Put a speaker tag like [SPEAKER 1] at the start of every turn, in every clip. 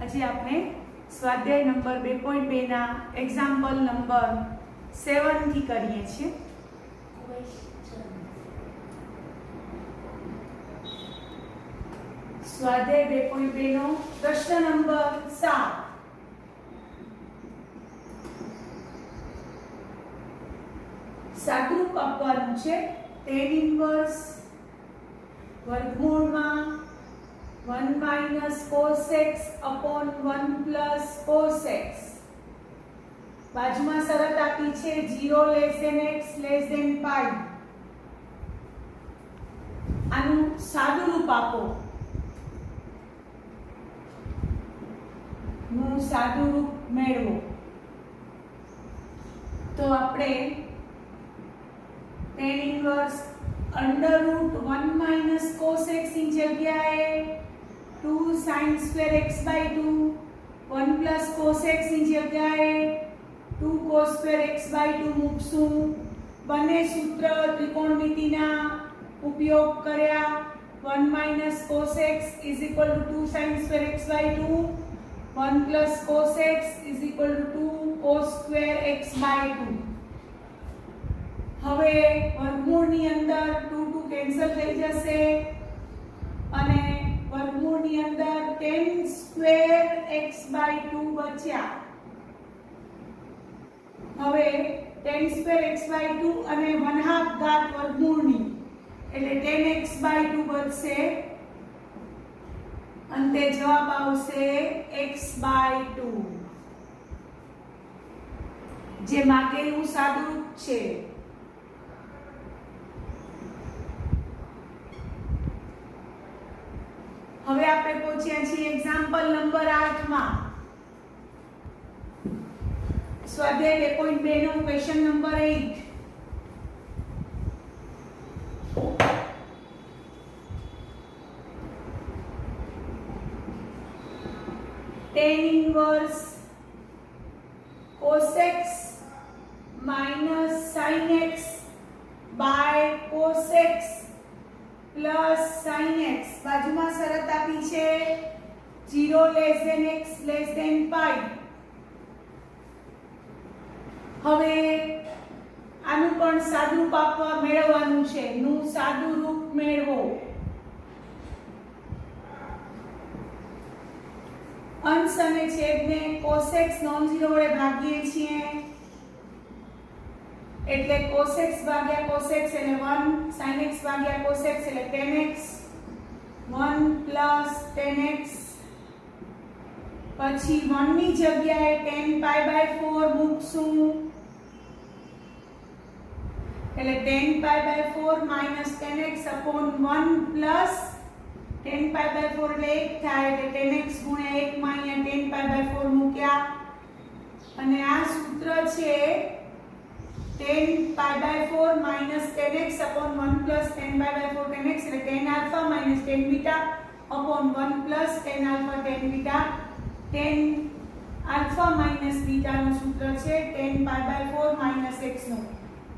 [SPEAKER 1] આજે આપણે સ્વાધ્યાય નંબર 2.2 ના એક્ઝામ્પલ નંબર 7 થી કરીએ છીએ. સ્વાધ્યાય 2.2 નો પ્રશ્ન નંબર 7. સાદુરૂપ આપવાનું છે. tan ઇન્વર્સ વર્ગમૂળમાં 1 minus cos x upon 1 plus cos x. બાજુમાં શરત આપી છે 0 less than x less than pi. આનું સાદુરૂપ આપો. નું સાદુરૂપ મેળવો. તો આપણે tan inverse under root 1 minus cos x ની જગ્યાએ 2 sin square x by 2, 1 plus cos x ની જગ્યાએ 2 cos square x by 2 મૂકશું. બંને સૂત્ર ત્રિકોણમિતિના ઉપયોગ કર્યા. 1 minus cos x is equal to 2 sin square x by 2, 1 plus cos x is equal to 2 cos square x by 2. હવે વર્ગમૂળની અંદર 2 2 cancel થઈ જશે અને વર્ગમૂળની અંદર tan square x by 2 બચ્યા. હવે tan square x by 2 અને 1/2 ઘાત વર્ગમૂળની એટલે tan x by 2 બચશે. અંતે જવાબ આવશે x by 2 જે માગેલું સાદુરૂપ છે. હવે આપણે પહોંચ્યા છીએ એક્ઝામ્પલ નંબર 8 માં. સ્વાધ્યાય 2.2 નો question number 8. tan inverse cos x minus sin x by cos x plus sin x. બાજુમાં શરત આપી છે 0 less than x less than pi. હવે આનું પણ સાદુરૂપ આપવા મેળવવાનું છે. નું સાદુરૂપ મેળવો. અંશ અને છેદને cos x નોનઝીરો વડે ભાગીએ છીએ એટલે cos x ભાગ્યા cos x એટલે 1, sin x ભાગ્યા cos x એટલે tan x, 1 plus tan x. પછી 1 ની જગ્યાએ tan pi by 4 મૂકશું એટલે tan pi by 4 minus tan x upon 1 plus tan pi by 4 એટલે 1 થાય એટલે tan x ગુણ્યા 1 માં અહીંયા tan pi by 4 મૂક્યા અને આ સૂત્ર છે tan pi by 4 minus tan x upon 1 plus tan pi by 4 tan x એટલે tan alpha minus tan beta upon 1 plus tan alpha tan beta. tan alpha minus beta નું સૂત્ર છે tan pi by 4 minus x નું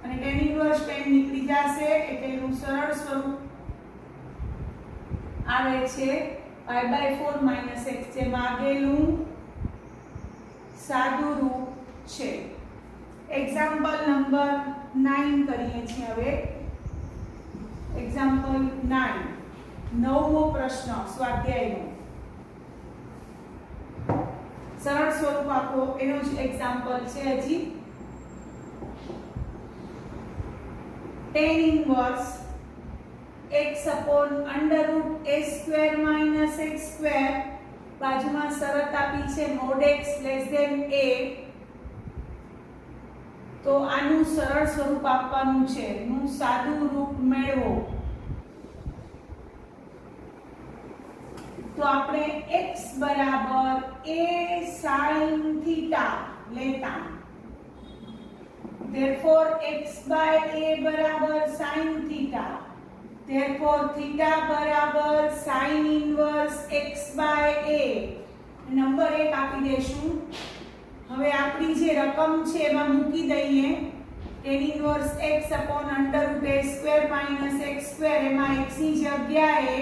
[SPEAKER 1] અને tan inverse tan નીકળી જશે એટલે એનું સરળ સ્વરૂપ આવે છે pi by 4 minus x જે માગેલું સાદુરૂપ છે. એક્ઝામ્પલ નંબર 9 કરીએ છીએ. હવે એક્ઝામ્પલ 9 નવમો પ્રશ્ન સ્વાધ્યાયનો. સરળ સ્વરૂપ આપો એનો જ એક્ઝામ્પલ છે. હજી tan inverse x upon under root a square minus x square. બાજુમાં શરત આપી છે mod x less than a. તો આનું સરળ સ્વરૂપ આપવાનું છે. નું સાદું રૂપ મેળવો. તો આપણે x બરાબર a sin theta લેતા. therefore x by a બરાબર sin theta. therefore theta બરાબર sin inverse x by a. Number 1 આપી દેશું. હવે આપણી જે રકમ છે એમાં મૂકી દઈએ. tan inverse x upon under root a square minus x square એમાં x ની જગ્યાએ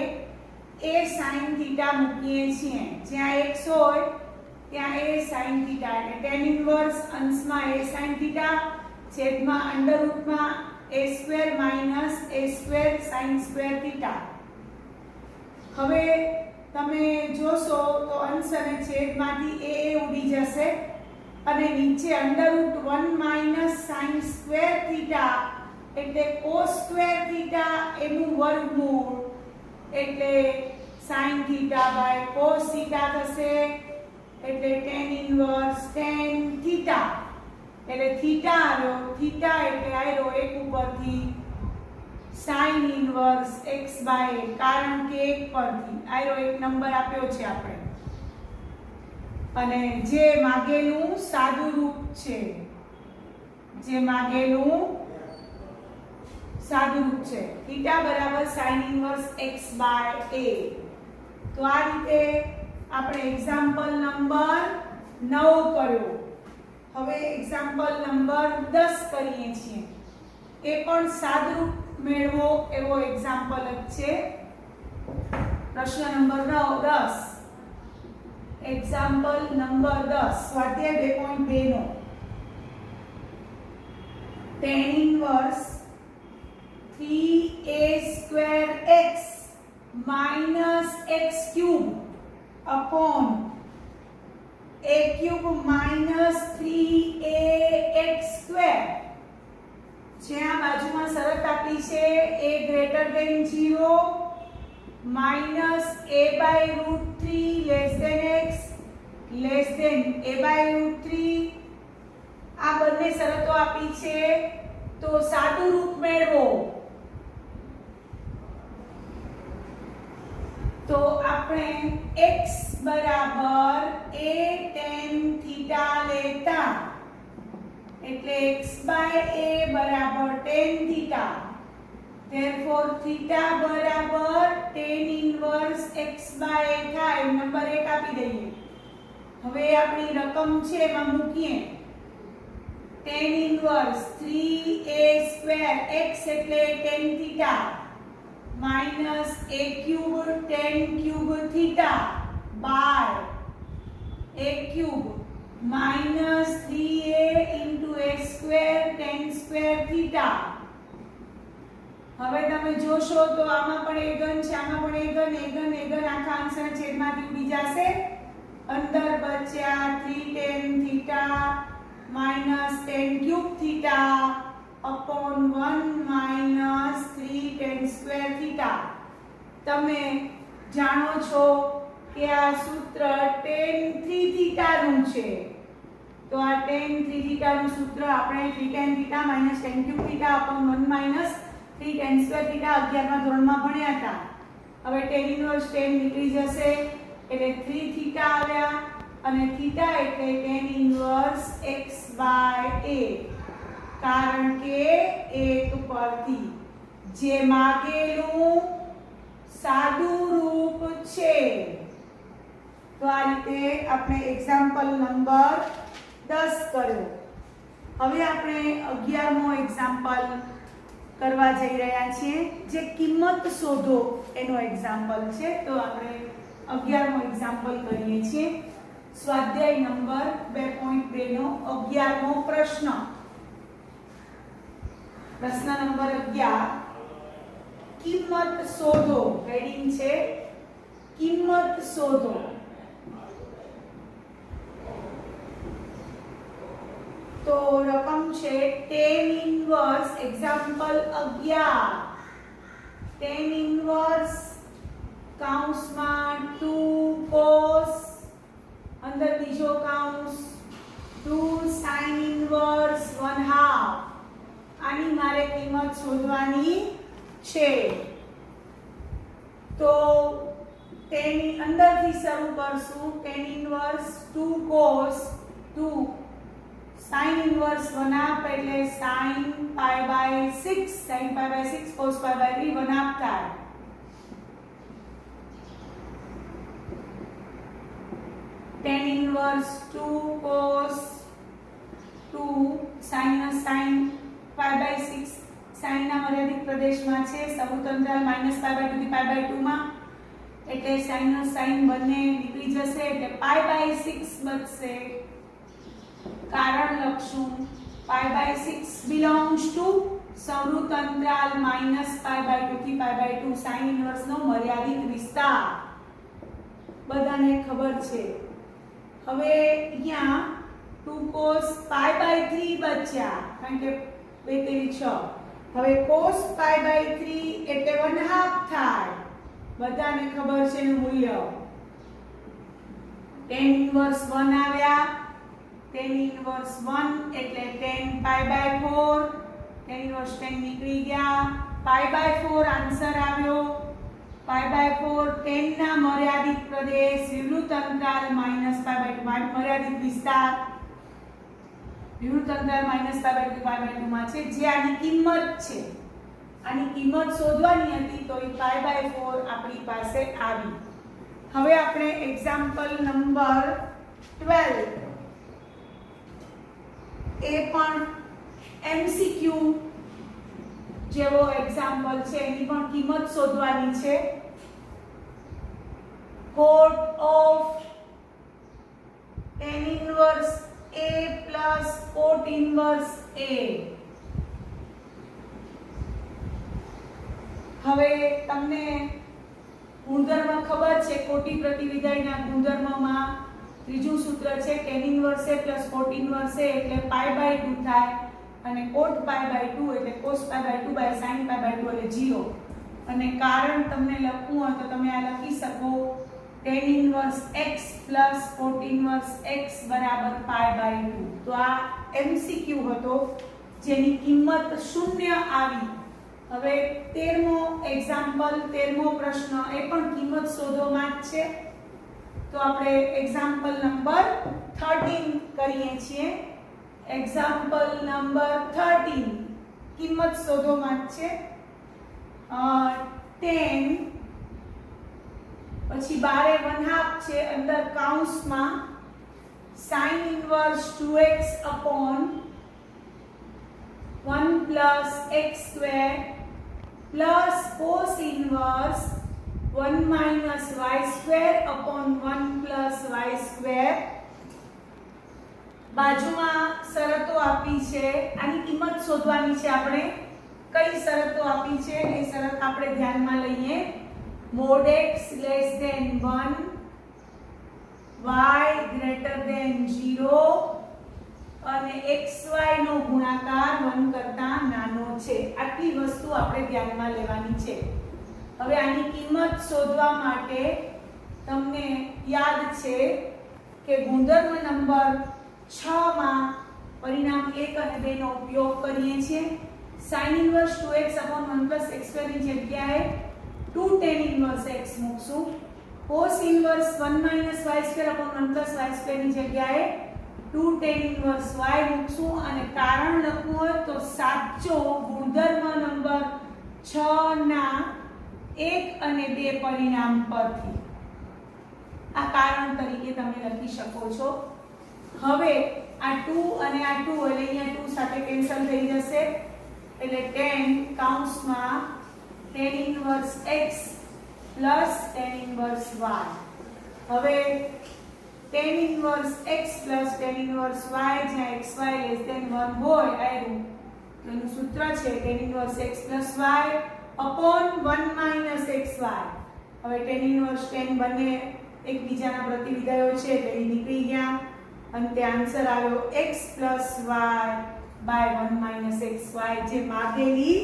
[SPEAKER 1] a sin θ મૂકીએ છીએ. જ્યાં x હોય ત્યાં a sin θ એટલે tan ઇન્વર્સ અંશમાં a sin θ છેદમાં અંડર રૂટમાં a square minus a square sin square θ. હવે તમે જોશો તો અંશ અને છેદમાંથી a ઉડી જશે અને નીચે under root 1 minus sin square θ એટલે cos સ્ક્વેર θ એનું વર્ગમૂળ એટલે sin θ બાય cos θ થશે એટલે tan ઇન્વર્સ tan θ એટલે થીટા આવ્યો. થીટા એટલે આવ્યો એક ઉપરથી sin ઇન્વર્સ x બાય કારણ કે એક પરથી આવ્યો એક નંબર આપ્યો છે આપણે અને જે માગેલું સાદું રૂપ છે થીટા બરાબર sin inverse x by a. તો આ રીતે આપણે એક્ઝામ્પલ નંબર 9 કર્યો. હવે એક્ઝામ્પલ નંબર 10 કરીએ છીએ. એ પણ સાદુરૂપ મેળવો એવો એક્ઝામ્પલ જ છે. પ્રશ્ન નંબર 10 એક્ઝામ્પલ નંબર 10 સ્વાધ્યાય 2.2 નો tan inverse 3a² minus x cube upon a cube minus 3ax². જ્યાં બાજુમાં શરત આપી છે a greater than 0 minus a by root 3 less than x less than a by root 3 આ બંને શરતો આપી છે. તો સાદું રૂપ મેળવો તો આપણે x બરાબર a tan થીટા લેતા એટલે x by a બરાબર tan થીટા therefore થીટા બરાબર tan inverse x by a થાય. નંબર 1 આપી દઈએ. હવે આપણી રકમ છે એમાં મૂકીએ tan ઇન્વર્સ 3a² x એટલે tan theta minus a cube tan cube theta by a cube minus 3a into a square tan square theta. હવે તમે જોશો તો આમાં પણ a ઘન છે આમાં પણ a ઘન આખા અંશના છેદમાંથી ઉડી જશે. અંદર બચ્યા 3 tan theta minus tan cube theta upon 1 minus 3 tan square theta. તમે જાણો છો કે આ સૂત્ર tan 3 theta નું છે. તો આ tan 3 theta નું સૂત્ર આપણે 3 tan theta minus tan cube theta upon 1 minus 3 tan square theta 11મા ધોરણમાં ભણ્યા હતા. હવે tan ઇન્વર્સ tan નીકળી જશે એટલે 3 theta આવ્યા અને theta એટલે tan inverse x by a કારણ કે એક પરથી જે માગેલું સાદું રૂપ છે. તો આ રીતે આપણે એક્ઝામ્પલ નંબર 10 કર્યો. હવે આપણે 11મો એક્ઝામ્પલ કરવા જઈ રહ્યા છીએ જે કિંમત શોધો એનો એક્ઝામ્પલ છે. તો આપણે 11મો એક્ઝામ્પલ કરીએ છીએ. સ્વાધ્યાય નંબર 2.2 નો 11મો પ્રશ્ન. પ્રશ્ન નંબર 11 કિંમત શોધો. હેડિંગ છે કિંમત શોધો. તો રકમ છે tan inverse example 11 tan inverse કૌંસમાં 2 cos અંદર બીજો કૌંસ 2 sin ઇન્વર્સ 1/2. આની મારે કિંમત શોધવાની છે. તો તેની અંદરથી શરૂ કરશું. tan inverse 2 cos 2 sin inverse 1/2 એટલે sin pi by 6 sin pi by 6 cos pi by 3 1/2 થાય. tan inverse 2 cos 2 sin pi by 6 sin ના મર્યાદિત પ્રદેશમાં છે. સબૂત અંતરાલ -pi by 2 થી pi by 2 માં એટલે sin નો sin બંને નીકળી જશે એટલે π/6 બચશે. કારણ લખશું π/6 belongs to સંવૃત અંતરાલ -π/2 થી π/2 sin ઇન્વર્સ નો મર્યાદિત વિસ્તાર બધાને ખબર છે. હવે અહીંયા 2 cos π/3 બચ્યા કારણ કે 2 તેરી 6. હવે cos π/3 એટલે 1/2 થાય. બધાને ખબર છે એનું મૂલ્ય tan ઇન્વર્સ 1 આવ્યા. tan ઇન્વર્સ 1 એટલે tan π/4. tan ઇન્વર્સ 10 નીકળી ગયા. π/4 આન્સર આવ્યો. π/4 tan ના મર્યાદિત પ્રદેશ વિવૃત અંતરાલ -π/2 મર્યાદિત વિસ્તાર વિવૃત અંતરાલ -π/2 π/2 માં છે જે આની કિંમત છે. આની કિંમત શોધવાની હતી તો એ π/4 આપણી પાસે આવી. હવે આપણે એક્ઝામ્પલ નંબર 12 એ પણ MCQ જેવો એક્ઝામ્પલ છે એની પણ કિંમત શોધવાની છે. cot of tan inverse A plus cot inverse A. હવે તમને ગુણધર્મ ખબર છે. કોટી પ્રતિવિધાયના ગુણધર્મમાં ત્રીજું સૂત્ર છે tan inverse A plus cot inverse A એટલે π/2 થાય અને cot π/2 એટલે cos π/2 by sin π/2 એટલે 0. અને કારણ તમને લખવું હોય તો તમે આ લખી શકો tan inverse x plus cot inverse x બરાબર π/2. તો આ MCQ હતો જેની કિંમત 0 આવી. હવે 13મો એક્ઝામ્પલ 13મો પ્રશ્ન એ પણ કિંમત શોધવામાં જ છે. તો આપણે એક્ઝામ્પલ નંબર 13 કરીએ છીએ. એક્ઝામ્પલ નંબર 13 કિંમત શોધવામાં જ છે. 10 પછી બારે 1/2 છે અંદર કૌંસમાં sin inverse 2x upon 1 plus x square plus cos inverse 1 minus y square upon 1 plus y square. બાજુમાં શરતો આપી છે. આની કિંમત શોધવાની છે આપણે. કઈ શરતો આપી છે એ શરત આપણે ધ્યાનમાં લઈએ. mod x less than 1 y greater than 0 અને xy નો ગુણાકાર 1 કરતા નાનો છે. આટલી વસ્તુ આપણે ધ્યાનમાં લેવાની છે. હવે આની કિંમત શોધવા માટે તમને યાદ છે કે ગુણધર્મ નંબર 6 માં પરિણામ 1 અને 2 નો ઉપયોગ કરીએ છીએ. sin inverse 2x upon 1 plus x square ની જગ્યાએ 2 tan inverse x મૂકશું. cos inverse 1 minus y square upon 1 plus y square ની જગ્યાએ 2 tan inverse y મૂકશું અને કારણ લખવું હોય તો સાચો ગુણધર્મ નંબર 6 ના 1 અને 2 પરિણામ પરથી આ કારણ તરીકે તમે લખી શકો છો. હવે આ 2 અને આ 2 એટલે અહીંયા 2 સાથે કેન્સલ થઈ જશે એટલે tan કૌંસમાં tan inverse x plus tan inverse y. હવે tan inverse x plus tan inverse y જ્યાં xy less than 1 હોય આયરું એનું સૂત્ર છે tan inverse x plus y upon 1 minus xy. હવે tan inverse tan બંને એકબીજાના પ્રતિવિધાયો છે એટલે એ નીકળી ગયા અને તે આન્સર આવ્યો x plus y by 1 minus xy જે માગેલી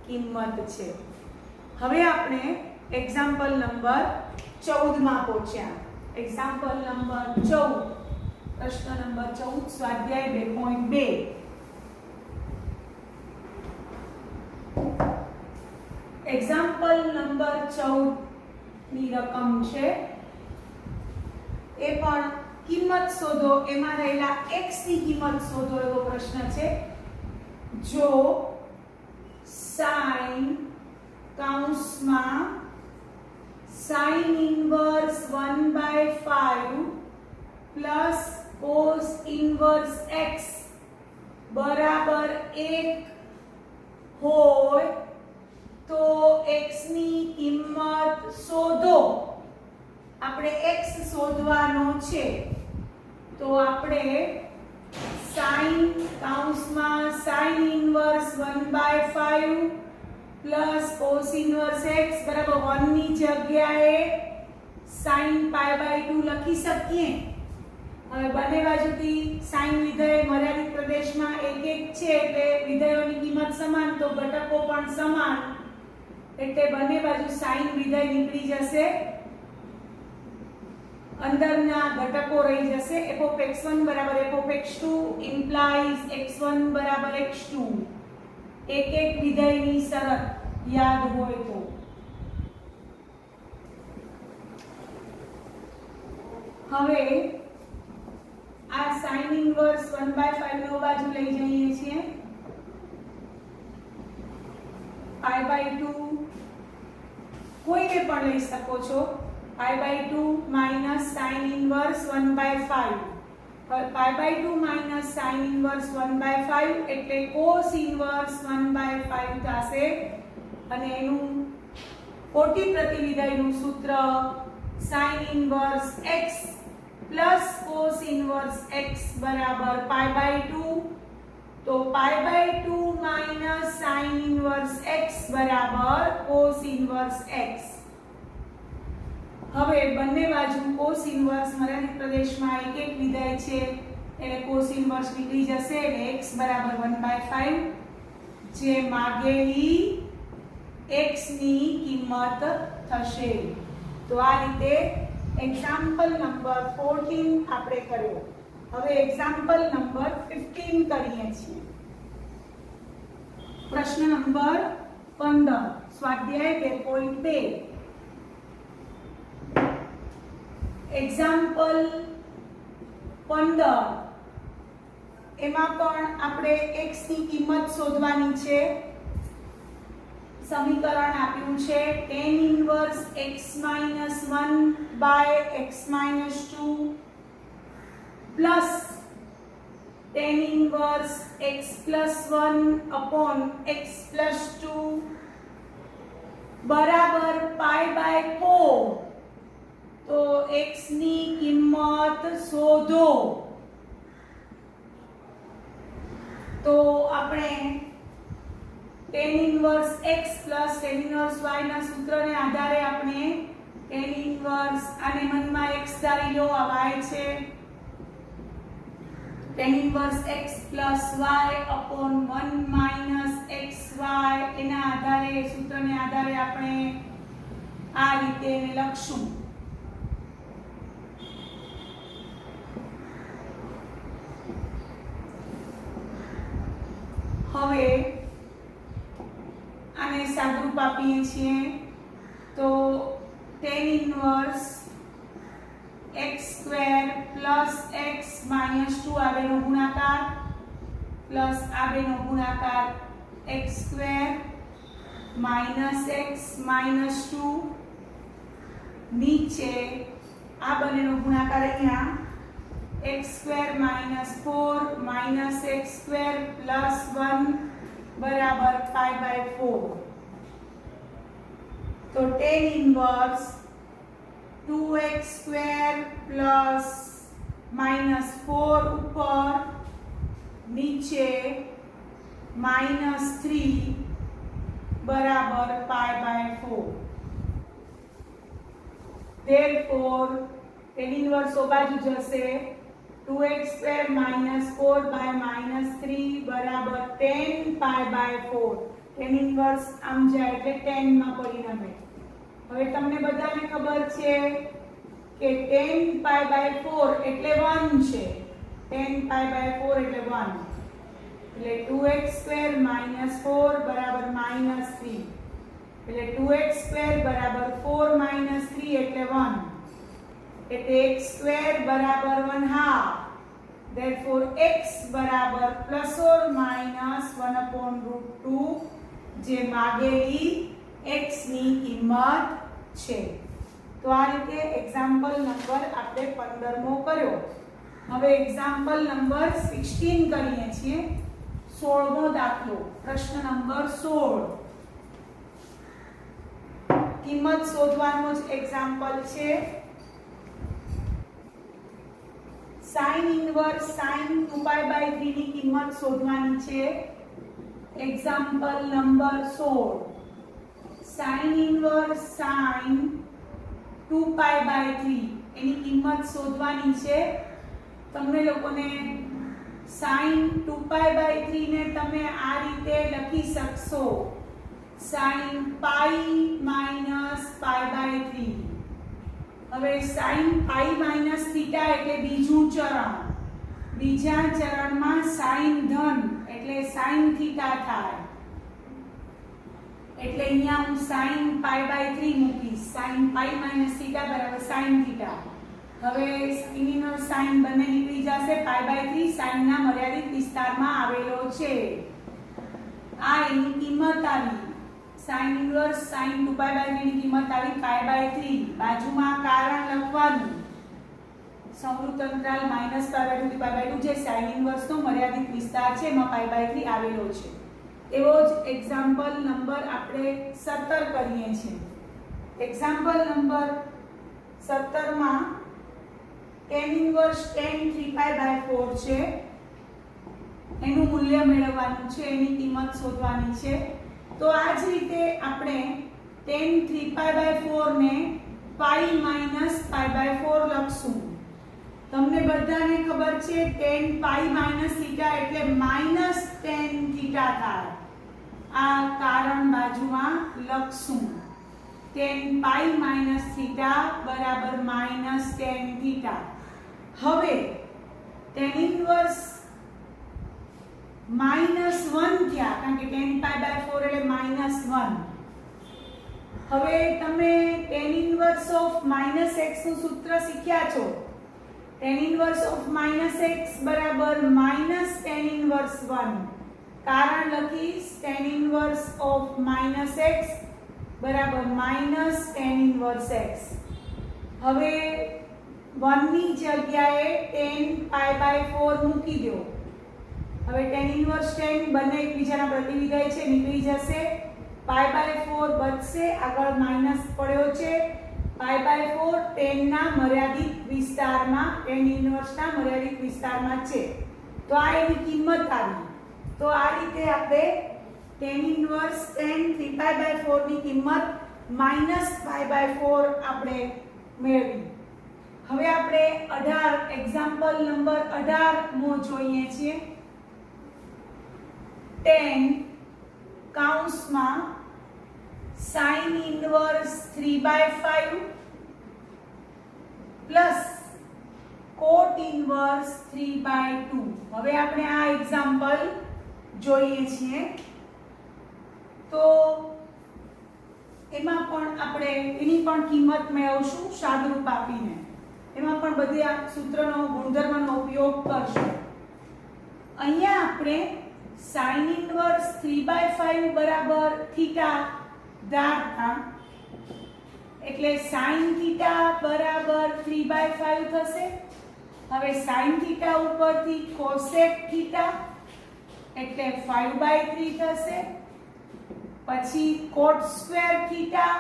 [SPEAKER 1] કિંમત છે. હવે આપણે એક્ઝામ્પલ નંબર 14 માં પહોંચ્યા. એક્ઝામ્પલ નંબર 14 પ્રશ્ન નંબર 14 સ્વાધ્યાય 2.2. એક્ઝામ્પલ નંબર 14 ની રકમ છે એ પણ કિંમત શોધો. એમાં રહેલા x ની કિંમત શોધો એવો પ્રશ્ન છે. જો sin કૌંસમાં sin inverse 1/5 plus cos inverse x બરાબર 1 હોય તો x ની કિંમત શોધો. આપણે x શોધવાનો છે તો આપણે sin કૌંસમાં sin inverse 1/5 plus cos inverse x બરાબર 1 ની જગ્યાએ sin π/2 લખી શકીએ। હવે બંને બાજુથી sin વિધેય મર્યાદિત પ્રદેશમાં એક એક છે એટલે વિધેયોની કિંમત સમાન તો ઘટકો પણ સમાન એટલે બંને બાજુ sin વિધેય નીકળી જશે, અંદરના ઘટકો રહી જશે। fx1 બરાબર fx2 implies x1 બરાબર x2 એક એક વિધેયની શરત યાદ હોય તો। હવે આ sin ઇન્વર્સ 1/5 નો બાજુ લઈ જઈએ છીએ, π/2 કોઈને પણ લઈ શકો છો, π/2 minus sin inverse 1/5 π/2 minus sin inverse 1/5 એટલે cos ઇન્વર્સ 1/5 થશે અને એનું કોટી પ્રતિવિધેયનું સૂત્ર sin inverse x plus cos inverse x બરાબર π/2 તો π/2 માઈનસ sin ઇન્વર્સ x બરાબર cos ઇન્વર્સ x। હવે બંને બાજુ cos ઇન્વર્સ મર્યાદિત પ્રદેશમાં એક એક વિધેય છે એટલે cos ઇન્વર્સ નીકળી જશે એટલે x બરાબર 1/5 જે માગેલી x ની કિંમત થશે। તો આ રીતે એક્ઝામ્પલ નંબર 14 આપણે કર્યો। હવે એક્ઝામ્પલ નંબર 15 કરીએ છીએ। પ્રશ્ન નંબર 15 સ્વાધ્યાય 2.2 એક્ઝામ્પલ 15 એમાં પણ આપણે x ની કિંમત શોધવાની છે। સમીકરણ આપ્યું છે tan inverse x - 1 by x - 2 plus tan inverse x + 1 upon x + 2 બરાબર π/4 તો x ની કિંમત શોધો। તો આપણે tan inverse x plus tan inverse y ના સૂત્રને આધારે આપણે tan ઇન્વર્સ આને મનમાં x ધારી લો આ y છે tan inverse x plus y upon 1 minus xy એના આધારે સૂત્રને આધારે આપણે આ રીતે એને લખશું। હવે આને સાદુરૂપ આપીએ છીએ તો tan inverse x² plus x minus 2 આ બેનો ગુણાકાર પ્લસ આ બેનો ગુણાકાર x² માઈનસ x માઈનસ 2 નીચે આ બંનેનો ગુણાકાર અહીંયા x² minus 4 minus x² plus 1 બરાબર π/4 તો tan inverse 2x² plus minus 4 ઉપર નીચે માઈનસ 3 બરાબર π/4 therefore tan ઇન્વર્સ ઓ બાજુ જશે 2x² minus 4 by minus 3 બરાબર 10 π/4 tan ઇન્વર્સ આમ જાય એટલે 10 માં પરિણમે। હવે તમને બધાને ખબર છે કે 10 π/4 એટલે 1 છે, 10 π/4 એટલે 1 એટલે 2x² minus 4 બરાબર minus 3 એટલે 2x² બરાબર 4 minus 3 એટલે 1 એટલે x² બરાબર 1/2 therefore x બરાબર ±1/√2 જે માગેલી x ની કિંમત છે। તો આ રીતે એક્ઝામ્પલ નંબર આપણે 15મો કર્યો। હવે એક્ઝામ્પલ નંબર 16 કરીએ છીએ। 16મો દાખલો પ્રશ્ન નંબર 16 કિંમત શોધવાનો જ એક્ઝામ્પલ છે। sin ઇન્વર્સ sin 2π/3 ની કિંમત શોધવાની છે. Example number 16 sin inverse sin 2π/3 એની કિંમત શોધવાની છે. તમને લોકોને sin 2π/3 ને તમે આ રીતે લખી શકશો sin π - π/3. હવે sin π - θ એટલે બીજું ચરણ. બીજા ચરણમાં sin ધન એટલે sin θ થાય. એટલે અહીંયા હું sin π/3 મૂકીશ. sin π - θ = sin θ. હવે sin ઇન્વર્સ sin બંને નીકળી જશે. π/3 sin ના મર્યાદિત વિસ્તારમાં આવેલો છે. આ એની કિંમત આવી. sin ઇન્વર્સ sin 2π/3 ની કિંમત આવી π/3. બાજુમાં કારણ લખવાનું. સમૃદ્ધ અંતરાલ -π/2 થી π/2 જે sin ઇન્વર્સ નો મર્યાદિત વિસ્તાર છે એમાં π/3 આવેલો છે. એવો જ એક્ઝામ્પલ નંબર આપણે 17 કરીએ છીએ. એક્ઝામ્પલ નંબર 17 માં tan ઇન્વર્સ tan 3π/4 છે. એનું મૂલ્ય મેળવવાનું છે, એની કિંમત શોધવાની છે. તો આ જ રીતે આપણે tan 3π/4 ને π - π/4 લખશું. તમને બધાને ખબર છે tan π - θ એટલે -tan θ થાય. આ કારણ બાજુમાં લખશું. tan π - θ બરાબર -tan θ. હવે tan ઇન્વર્સ -1 થયા કારણ કે tan π/4 એટલે -1. હવે તમે tan ઇન્વર્સ ઓફ -x નું સૂત્ર શીખ્યા છો. tan ઇન્વર્સ ઓફ -x બરાબર -tan ઇન્વર્સ 1. કારણ લખીશ tan ઇન્વર્સ ઓફ -x બરાબર -tan ઇન્વર્સ x. હવે 1 ની જગ્યાએ tan π/4 મૂકી દો. હવે tan ઇન્વર્સ tan બંને એકબીજાના પ્રતિવિધાય છે, નીકળી જશે. π/4 બચશે, આગળ માઈનસ પડ્યો છે. π/4 tan ના મર્યાદિત વિસ્તારમાં, tan ઇન્વર્સના મર્યાદિત વિસ્તારમાં છે. તો આ એની કિંમત આવી. તો આ રીતે આપણે tan ઇન્વર્સ tan 3π/4 ની કિંમત -π/4 આપણે મેળવી. હવે આપણે 18 એક્ઝામ્પલ નંબર 18 મો જોઈએ છીએ. tan કૌંસમાં sin inverse 3/5 plus cot inverse 3/2. હવે આપણે આ એક્ઝામ્પલ જોઈએ છીએ. તો એમાં પણ આપણે એની પણ કિંમત મેળવશું સાદુરૂપ આપીને. એમાં પણ બધી આ સૂત્રનો ગુણધર્મનો ઉપયોગ કરશું. અહીંયા આપણે sin ઇન્વર્સ 3/5 બરાબર થીટા ધારતા, એટલે sin થીટા બરાબર 3/5 થશે. હવે sin થીટા ઉપરથી cosec થીટા એટલે 5/3 થશે. પછી cot સ્ક્વેર થીટા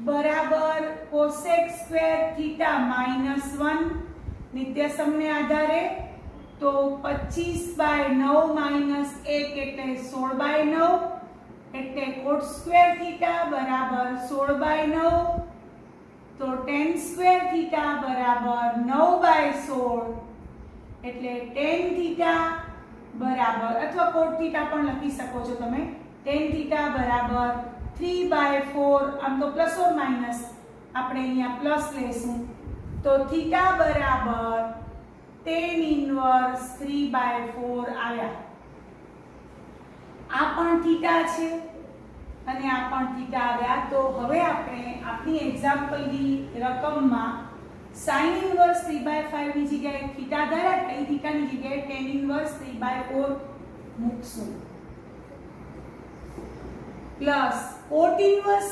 [SPEAKER 1] બરાબર cosec સ્ક્વેર થીટા -1 નિત્યસમને આધારે. તો 25/9 - 1 એટલે 16/9 એટલે cot સ્ક્વેર થીટા બરાબર 16/9. તો tan સ્ક્વેર થીટા બરાબર 9/16 એટલે tan થીટા બરાબર, અથવા cot થીટા પણ લખી શકો છો તમે, tan થીટા બરાબર 3/4. આમ તો પ્લસ ઓર માઈનસ આપણે અહીંયા પ્લસ લેશું. તો થીટા બરાબર tan ઇન્વર્સ 3/4 આવ્યા. આ પણ થીટા છે અને આ પણ થીટા આવ્યા. તો હવે આપણે આપણી એક્ઝામ્પલની રકમમાં sin ઇન્વર્સ 3/5 ની જગ્યાએ થીટા ધાર્યા, એ થીટાની જગ્યાએ tan ઇન્વર્સ 3/4 મૂકશું. પ્લસ cot ઇન્વર્સ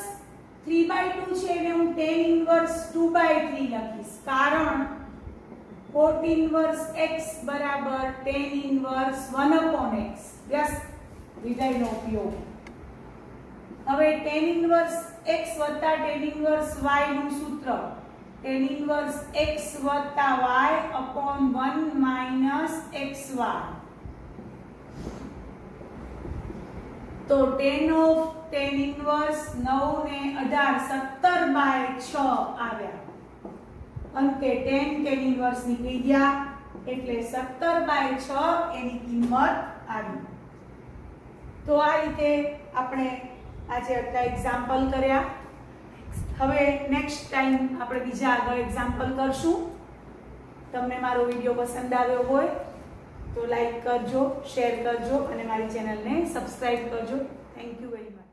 [SPEAKER 1] 3/2 છે એને હું tan ઇન્વર્સ 2/3 લખીશ. કારણ cot ઇન્વર્સ x બરાબર tan ઇન્વર્સ 1/x. વ્યસ્ત વિધેયનો ઉપયોગ. હવે tan inverse x tan inverse y નું સૂત્ર tan ઇન્વર્સ x વત્તા y અપોન 1 માઇનસ xy. તો tan ઇન્વર્સ 9 ને 18 17 બાય 6 આવ્યા. અંતે tan ઇન્વર્સ નીકળી ગયા એટલે 17 બાય 6 એની કિંમત આવી. તો આ રીતે આપણે આજે આટલા એક્ઝામ્પલ કર્યા. હવે નેક્સ્ટ ટાઈમ આપણે બીજા આગળ એક્ઝામ્પલ કરશું. તમને મારો વિડીયો પસંદ આવ્યો હોય તો લાઈક કરજો, શેર કરજો અને મારી ચેનલને સબસ્ક્રાઇબ કરજો. Thank you very much.